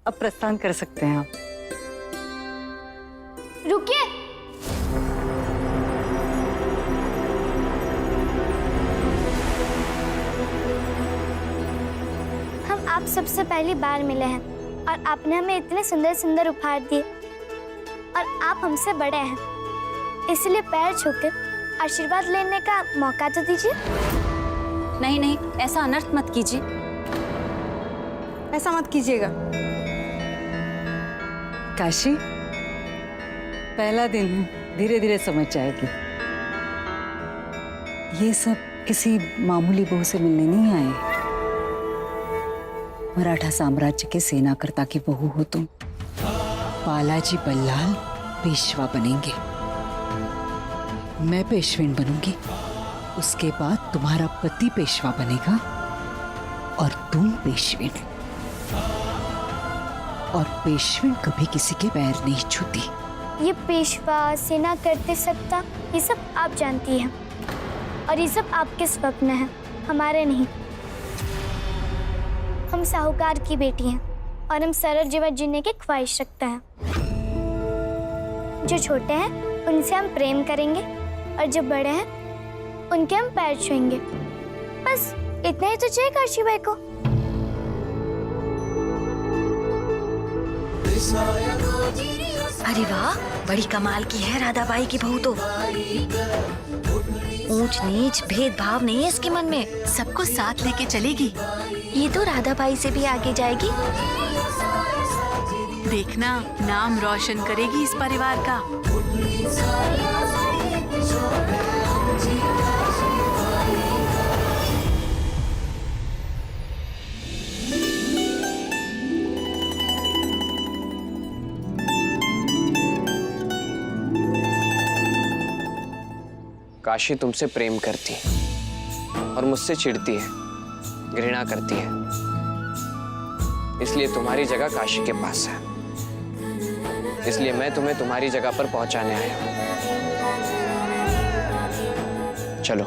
अब प्रस्थान कर सकते हैं आप। रुकिए। हम आप सबसे पहली बार मिले हैं और आपने हमें इतने सुंदर सुंदर उपहार दिए और आप हमसे बड़े हैं, इसलिए पैर छूकर आशीर्वाद लेने का मौका तो दीजिए। नहीं नहीं, ऐसा अनर्थ मत कीजिए। ऐसा मत कीजिएगा। काशी, पहला दिन है, धीरे धीरे समझ जाएगी। ये सब किसी मामूली बहू से मिलने नहीं आए। मराठा साम्राज्य के सेनाकर्ता की बहू हो तुम। बालाजी बल्लाल पेशवा बनेंगे, मैं पेशवेन बनूंगी। उसके बाद तुम्हारा पति पेशवा बनेगा और तुम पेशवेन। और पेशवेन कभी किसी के पैर नहीं छूती। ये पेशवा, सेना करते सत्ता, ये सब आप जानती हैं और ये सब आपके स्वप्न हैं, हमारे नहीं। हम साहूकार की बेटी हैं और हम सरल जीवन जीने की ख्वाहिश रखते हैं। जो छोटे हैं उनसे हम प्रेम करेंगे और जो बड़े हैं उनके हम पैर छुएंगे। बस इतना ही तो चाहिए काशी बाई को। अरे वाह, बड़ी कमाल की है राधाबाई की बहू तो। ऊंच नीच भेदभाव नहीं है इसके मन में, सबको साथ लेके चलेगी। ये तो राधाबाई से भी आगे जाएगी। देखना, नाम रोशन करेगी इस परिवार का। काशी तुमसे प्रेम करती है और मुझसे चिढ़ती है, घृणा करती है। इसलिए तुम्हारी जगह काशी के पास है। इसलिए मैं तुम्हें तुम्हारी जगह पर पहुंचाने आया हूं। चलो।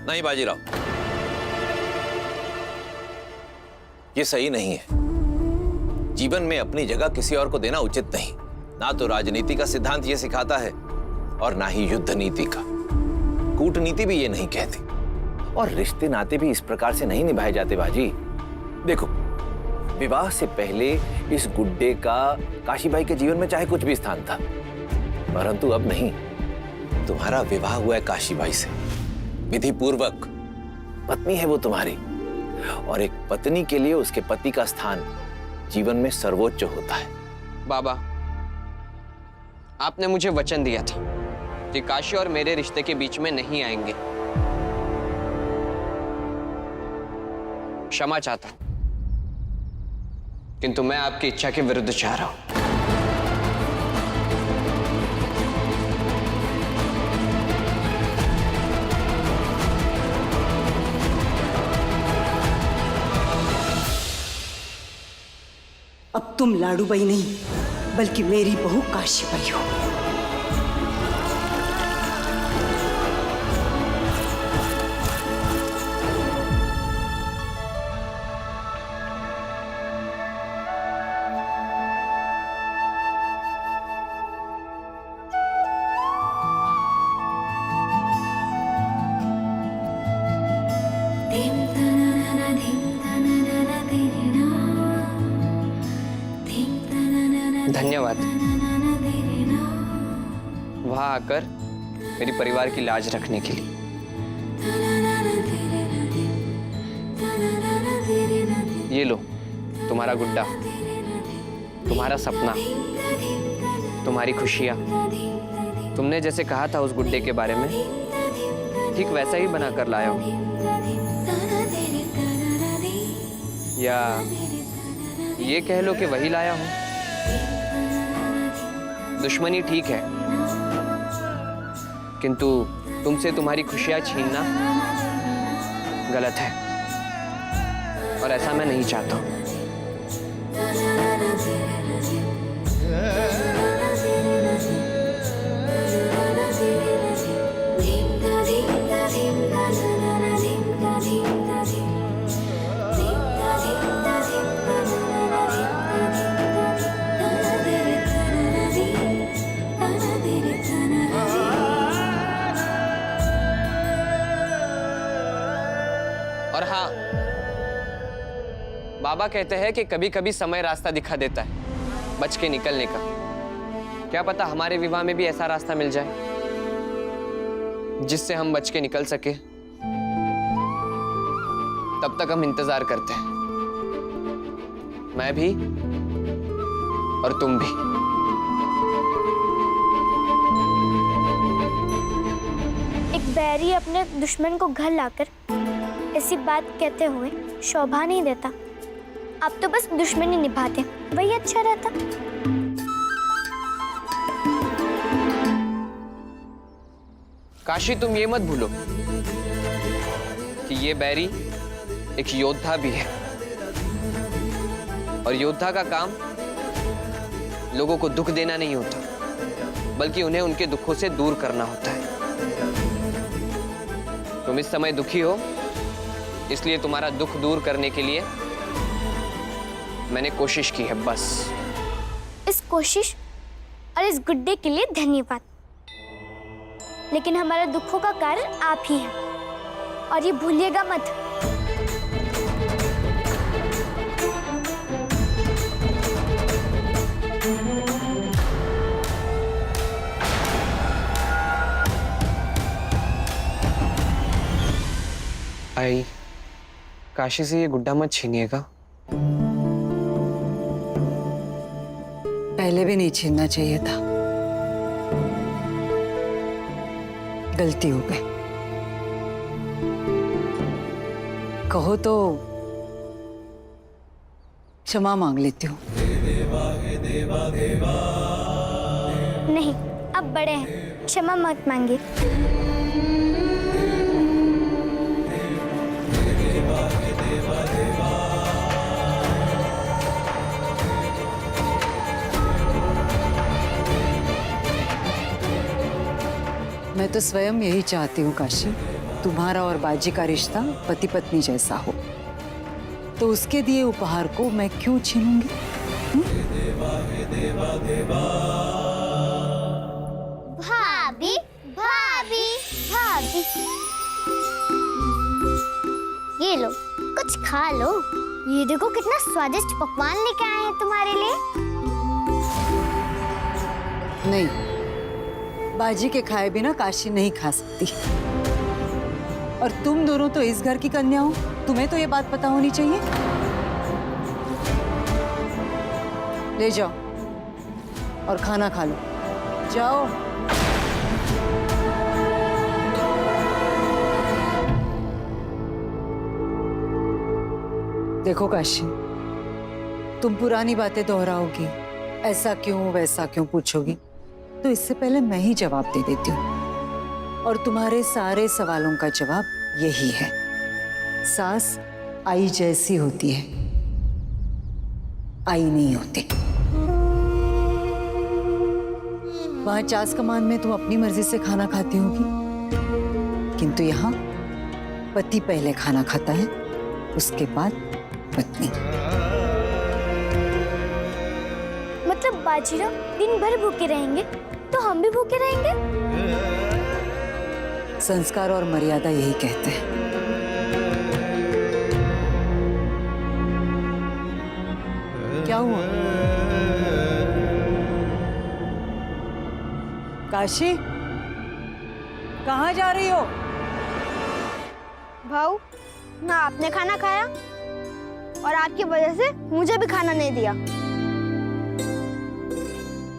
नहीं बाजीराव, ये सही नहीं है। जीवन में अपनी जगह किसी और को देना उचित नहीं। ना तो राजनीति का सिद्धांत ये सिखाता है और ना ही युद्ध नीति का। कूटनीति भी ये नहीं कहती। और रिश्ते नाते भी इस प्रकार से नहीं निभाए जाते बाजी। देखो, विवाह से पहले इस गुड्डे का काशीबाई के जीवन में चाहे कुछ भी स्थान था, परंतु अब नहीं। तुम्हारा विवाह हुआ है काशीबाई से, विधि पूर्वक। पत्नी है वो तुम्हारी, और एक पत्नी के लिए उसके पति का स्थान जीवन में सर्वोच्च होता है। बाबा, आपने मुझे वचन दिया था कि काशी और मेरे रिश्ते के बीच में नहीं आएंगे। क्षमा चाहता हूं, किंतु मैं आपकी इच्छा के विरुद्ध चाह रहा हूं। अब तुम लाडूबाई नहीं, बल्कि मेरी बहू काशीबाई हो। धन्यवाद वहां आकर मेरी परिवार की लाज रखने के लिए। ये लो तुम्हारा गुड्डा, तुम्हारा सपना, तुम्हारी खुशियां। तुमने जैसे कहा था उस गुड्डे के बारे में, ठीक वैसा ही बनाकर लाया हूं। या ये कह लो कि वही लाया हूं। दुश्मनी ठीक है, किंतु तुमसे तुम्हारी खुशियां छीनना गलत है और ऐसा मैं नहीं चाहता हूं। बाबा कहते हैं कि कभी कभी समय रास्ता दिखा देता है बच के निकलने का। क्या पता हमारे विवाह में भी ऐसा रास्ता मिल जाए जिससे हम बच के निकल सके। तब तक हम इंतजार करते हैं, मैं भी और तुम भी। एक बैरी अपने दुश्मन को घर लाकर ऐसी बात कहते हुए शोभा नहीं देता। आप तो बस दुश्मनी निभाते, वही अच्छा रहता। काशी, तुम ये मत भूलो कि ये बैरी एक योद्धा भी है, और योद्धा का काम लोगों को दुख देना नहीं होता, बल्कि उन्हें उनके दुखों से दूर करना होता है। तुम इस समय दुखी हो, इसलिए तुम्हारा दुख दूर करने के लिए मैंने कोशिश की है, बस। इस कोशिश और इस गुड्डे के लिए धन्यवाद, लेकिन हमारा दुखों का कारण आप ही हैं, और ये भूलिएगा मत। आई, काशी से ये गुड्डा मत छीनिएगा। पहले भी नहीं छीनना चाहिए था, गलती हो गई। कहो तो क्षमा मांग लेती हूँ। नहीं, अब बड़े हैं, क्षमा मत मांगिए। मैं तो स्वयं यही चाहती हूँ काशी, तुम्हारा और बाजी का रिश्ता पति पत्नी जैसा हो, तो उसके दिए उपहार को मैं क्यों छीनूंगी? भाभी, भाभी, भाभी, ये लो, कुछ खा लो। ये देखो कितना स्वादिष्ट पकवान लेके आए हैं तुम्हारे लिए। नहीं, बाजी के खाए बिना काशी नहीं खा सकती। और तुम दोनों तो इस घर की कन्या हो, तुम्हें तो ये बात पता होनी चाहिए। ले जाओ और खाना खा लो, जाओ। देखो काशी, तुम पुरानी बातें दोहराओगी, ऐसा क्यों वैसा क्यों पूछोगी, तो इससे पहले मैं ही जवाब दे देती हूँ। और तुम्हारे सारे सवालों का जवाब यही है, सास आई जैसी होती है, आई नहीं होती। वहां चास कमान में तुम अपनी मर्जी से खाना खाती होगी, किंतु यहाँ पति पहले खाना खाता है, उसके बाद पत्नी। मतलब बाजीराव दिन भर भूखे रहेंगे तो हम भी भूखे रहेंगे? संस्कार और मर्यादा यही कहते हैं। क्या हुआ काशी, कहाँ जा रही हो? भाऊ, ना आपने खाना खाया और आपकी वजह से मुझे भी खाना नहीं दिया।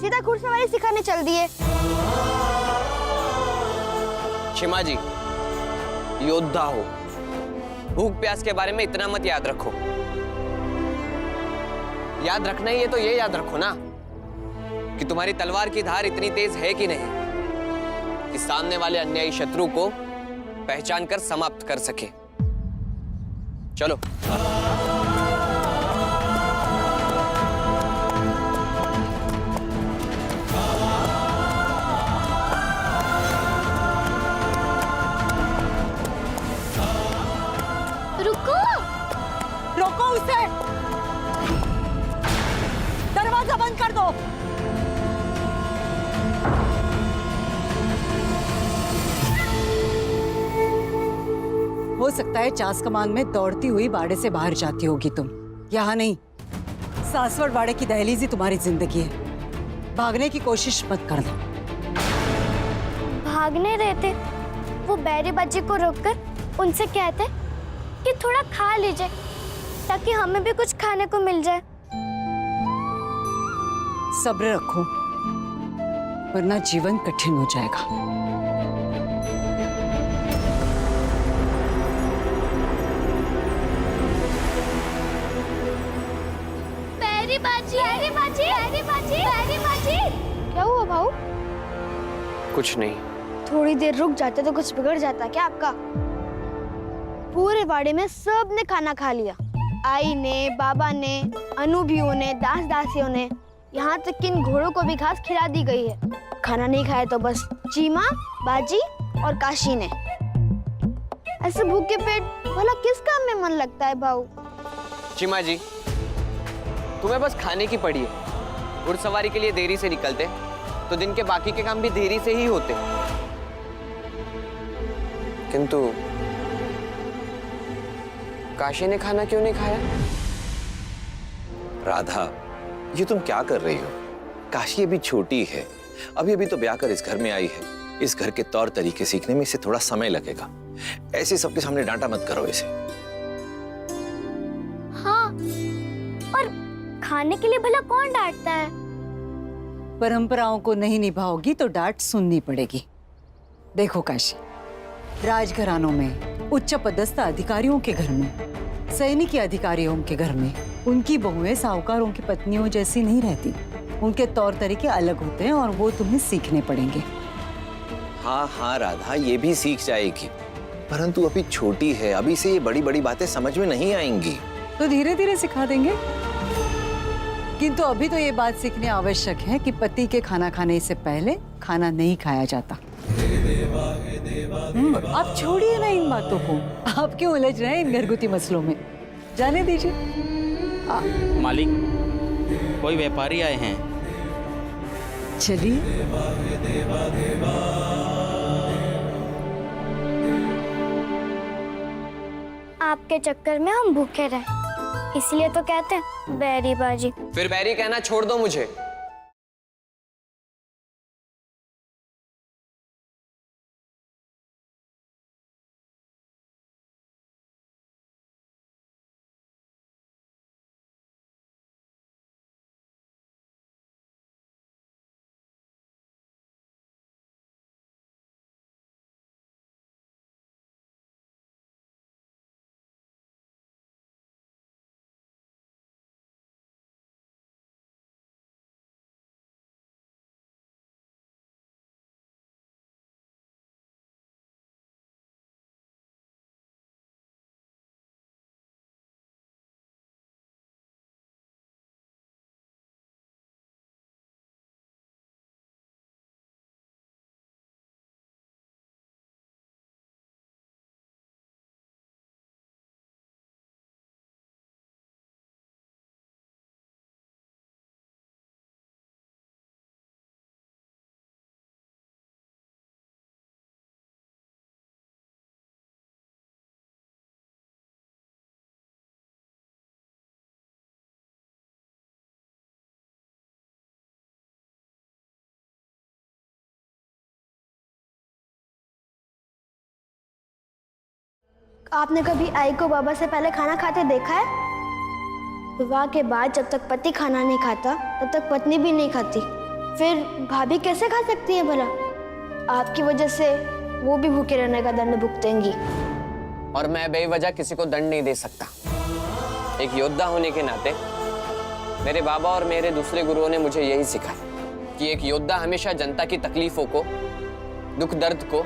सीधा घुड़सवारी सिखाने चल दिए। क्षमा जी, योद्धा हो, भूख प्यास के बारे में इतना मत याद रखो। याद रखना ही है तो ये याद रखो ना कि तुम्हारी तलवार की धार इतनी तेज है कि नहीं कि सामने वाले अन्यायी शत्रु को पहचान कर समाप्त कर सके। चलो। रुको, रोको उसे, दरवाजा बंद कर दो। हो सकता है चास कमान में दौड़ती हुई बाड़े से बाहर जाती होगी तुम, यहाँ नहीं, सासवड़ वाड़े की दहलीज ही तुम्हारी जिंदगी है। भागने की कोशिश मत करना। भागने रहते वो बैरी बाजी को रोककर उनसे कहते कि थोड़ा खा लीजिए ताकि हमें भी कुछ खाने को मिल जाए। सब्र रखो, वरना जीवन कठिन हो जाएगा। बैरी बाजी, बैरी बाजी, बैरी बाजी, बैरी बाजी। क्या हुआ भाऊ? कुछ नहीं। थोड़ी देर रुक जाते तो कुछ बिगड़ जाता क्या आपका? पूरे वाड़े में सब ने खाना खा लिया। आई ने, बाबा ने, अनुभीओं ने, दास दासियों ने, यहाँ तक कि इन घोड़ों को भी घास खिला दी गई है। खाना नहीं खाया तो बस चीमा, बाजी और काशी ने। ऐसे भूखे पेट भला किस काम में मन लगता है भाऊ? चिमा जी, तुम्हें बस खाने की पड़ी है। घुड़सवारी के लिए देरी से निकलते तो दिन के बाकी के काम भी देरी से ही होते। किंतु काशी ने खाना क्यों नहीं खाया? राधा, ये तुम क्या कर रही हो? काशी अभी छोटी है, अभी तो ब्याह कर इस घर में आई है। इस घर के तौर तरीके सीखने में इसे थोड़ा समय लगेगा। ऐसे सबके सामने डांटा मत करो इसे। हाँ, और खाने के लिए भला कौन डांटता है? परंपराओं को नहीं निभाओगी तो डांट सुननी पड़ेगी। देखो काशी, राजघरानों में, उच्च पदस्थ अधिकारियों के घर में, सैनिकी अधिकारियों के घर में उनकी बहुएं साहूकारों की पत्नियों जैसी नहीं रहती। उनके तौर तरीके अलग होते हैं और वो तुम्हें सीखने पड़ेंगे। हाँ हाँ राधा, ये भी सीख जाएगी, परंतु अभी छोटी है। अभी से ये बड़ी बड़ी बातें समझ में नहीं आएंगी। तो धीरे धीरे सिखा देंगे। किंतु अभी तो ये बात सीखनी आवश्यक है कि पति के खाना खाने से पहले खाना नहीं खाया जाता। आप छोड़िए ना इन बातों को। आप क्यों उलझ रहे हैं इन घरगुती मसलों में? जाने दीजिए। मालिक, कोई व्यापारी आए हैं। चलिए। आपके चक्कर में हम भूखे रहे, इसलिए तो कहते हैं बैरी बाजी। फिर बैरी कहना छोड़ दो मुझे। आपने कभी आई को बाबा से पहले खाना खाते देखा है? विवाह के बाद जब तक पति खाना नहीं खाता तब तक पत्नी भी नहीं खाती। फिर भाभी कैसे खा सकती है भला? आपकी वजह से वो भी भूखे रहने का दंड भुगतेंगी। और मैं बेवजह किसी को दंड नहीं दे सकता। एक योद्धा होने के नाते मेरे बाबा और मेरे दूसरे गुरुओं ने मुझे यही सिखाया कि एक योद्धा हमेशा जनता की तकलीफों को, दुख दर्द को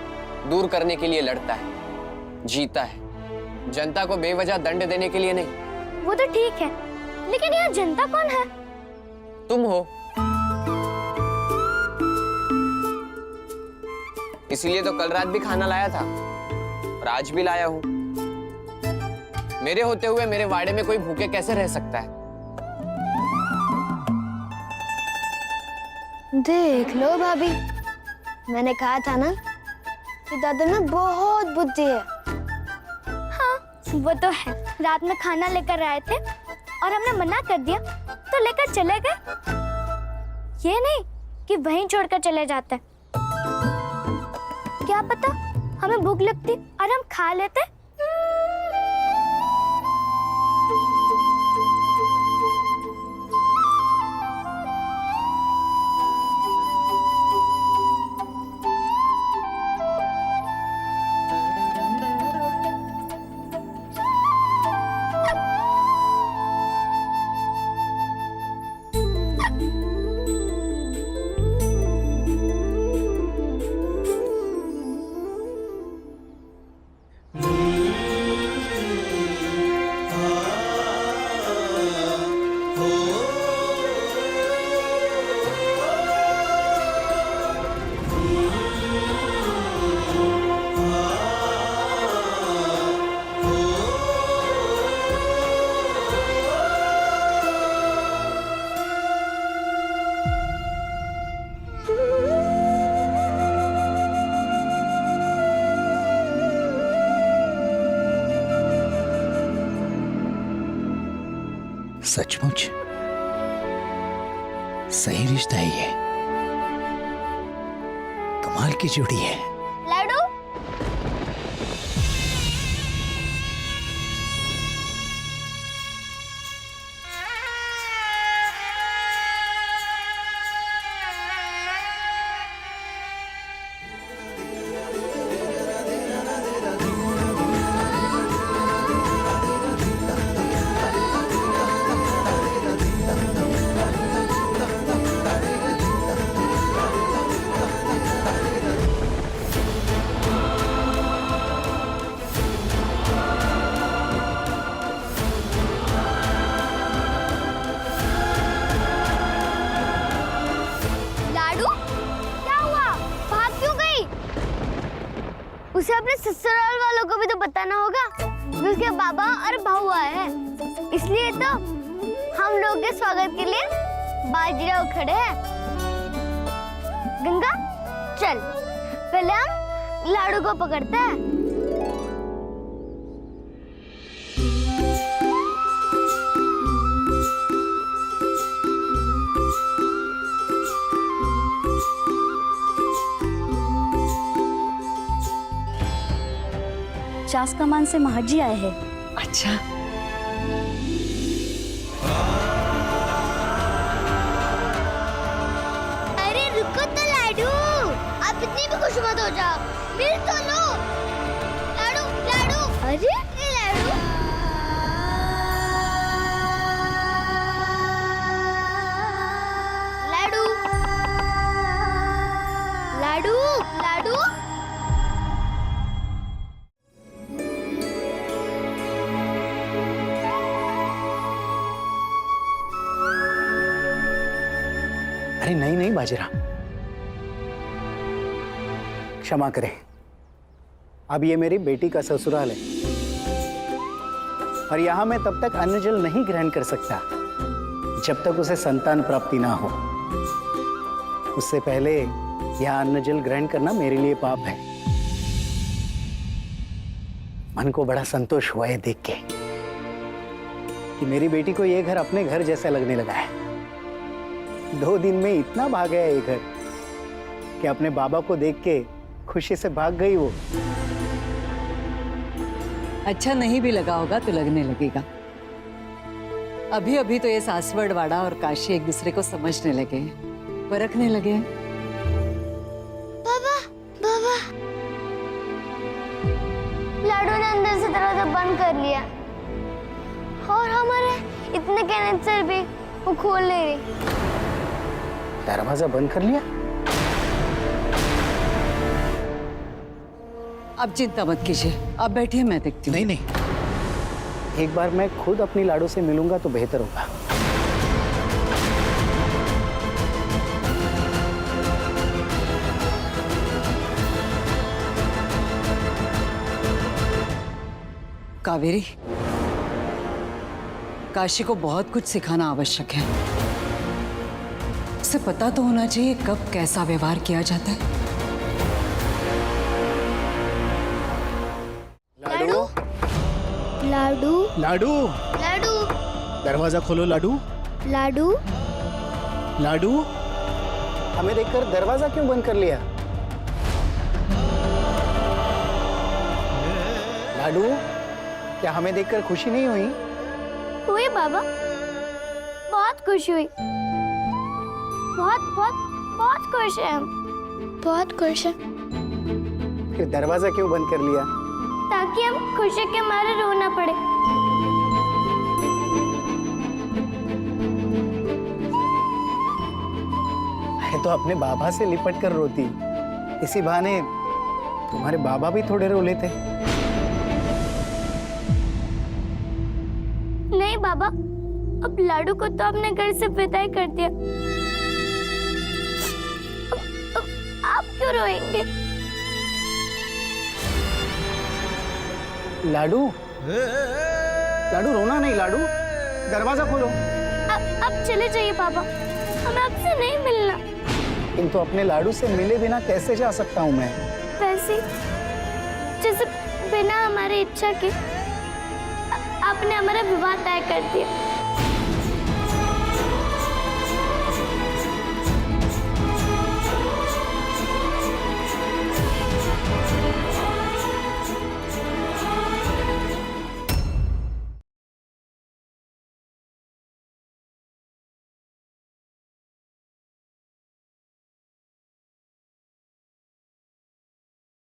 दूर करने के लिए लड़ता है, जीता है, जनता को बेवजह दंड देने के लिए नहीं। वो तो ठीक है, लेकिन यहाँ जनता कौन है? तुम हो। इसीलिए तो कल रात भी खाना लाया था और आज भी लाया हूं। मेरे होते हुए मेरे वाड़े में कोई भूखे कैसे रह सकता है? देख लो भाभी, मैंने कहा था ना कि दादा में बहुत बुद्धि है। हाँ, वो तो है। रात में खाना लेकर आए थे और हमने मना कर दिया तो लेकर चले गए। ये नहीं कि वहीं छोड़कर चले जाते। क्या पता हमें भूख लगती और हम खा लेते। सचमुच सही रिश्ता है ये। कमाल की जोड़ी है। लाडू, लाडू, क्या हुआ? भाग क्यों गई? उसे अपने ससुराल वालों को भी तो बताना होगा कि उसके बाबा और बहू आए हैं। इसलिए तो हम लोग के स्वागत के लिए बाजीराव खड़े हैं। गंगा, चल पहले हम लाडू को पकड़ते हैं। चास कमान से महाजी आए हैं। अच्छा, अरे रुको तो लाडू, आप इतनी भी खुश मत हो जाओ। मिल तो लो। लाडू, लाडू, अरे ये लाडू। लाडू, लाडू, लाडू। अरे नहीं नहीं बाजीराव, क्षमा करें। अब ये मेरी बेटी का ससुराल है और यहां मैं तब तक अन्न जल नहीं ग्रहण कर सकता जब तक उसे संतान प्राप्ति ना हो। उससे पहले यहां अन्न जल ग्रहण करना मेरे लिए पाप है। मन को बड़ा संतोष हुआ है देख के कि मेरी बेटी को ये घर अपने घर जैसा लगने लगा है। 2 दिन में इतना भाग गया ये घर कि अपने बाबा को देख के खुशी से भाग गई वो। अच्छा नहीं भी लगा होगा तो लगने लगेगा। अभी अभी तो ये सासवड़वाड़ा और काशी एक दूसरे को समझने लगे हैं, परखने लगे हैं। बाबा, बाबा, लाडू ने अंदर से दरवाजा बंद कर लिया और हमारे इतने कहने से भी वो खोल नहीं रही। दरवाजा बंद कर लिया? अब चिंता मत कीजिए, अब बैठिए, मैं देखती हूँ। नहीं नहीं, एक बार मैं खुद अपनी लाडू से मिलूंगा तो बेहतर होगा। कावेरी, काशी को बहुत कुछ सिखाना आवश्यक है। उसे पता तो होना चाहिए कब कैसा व्यवहार किया जाता है। लाडू, लाडू, लाडू, लाडू, दरवाजा खोलो लाडू। लाडू लाडू, हमें देखकर दरवाजा क्यों बंद कर लिया? लाडू, क्या हमें देखकर खुशी नहीं हुई? हुई बाबा, बहुत खुश हुई। बहुत बहुत बहुत खुश है हम, बहुत खुश है। फिर दरवाजा क्यों बंद कर लिया? ताकि हम खुशी के मारे रो ना पड़े। मैं तो अपने बाबा से लिपट कर रोती, इसी बहाने तुम्हारे बाबा भी थोड़े रो लेते। नहीं बाबा, अब लाडू को तो आपने घर से विदाई कर दिया। अब आप क्यों रोएंगे? लाडू, लाडू रोना नहीं। लाडू, दरवाजा खोलो। अब चले जाइए बाबा, हमें आपसे नहीं मिलना। किंतु अपने लाडू से मिले बिना कैसे जा सकता हूँ मैं? वैसे जैसे बिना हमारी इच्छा के आपने हमारा विवाह तय कर दिया।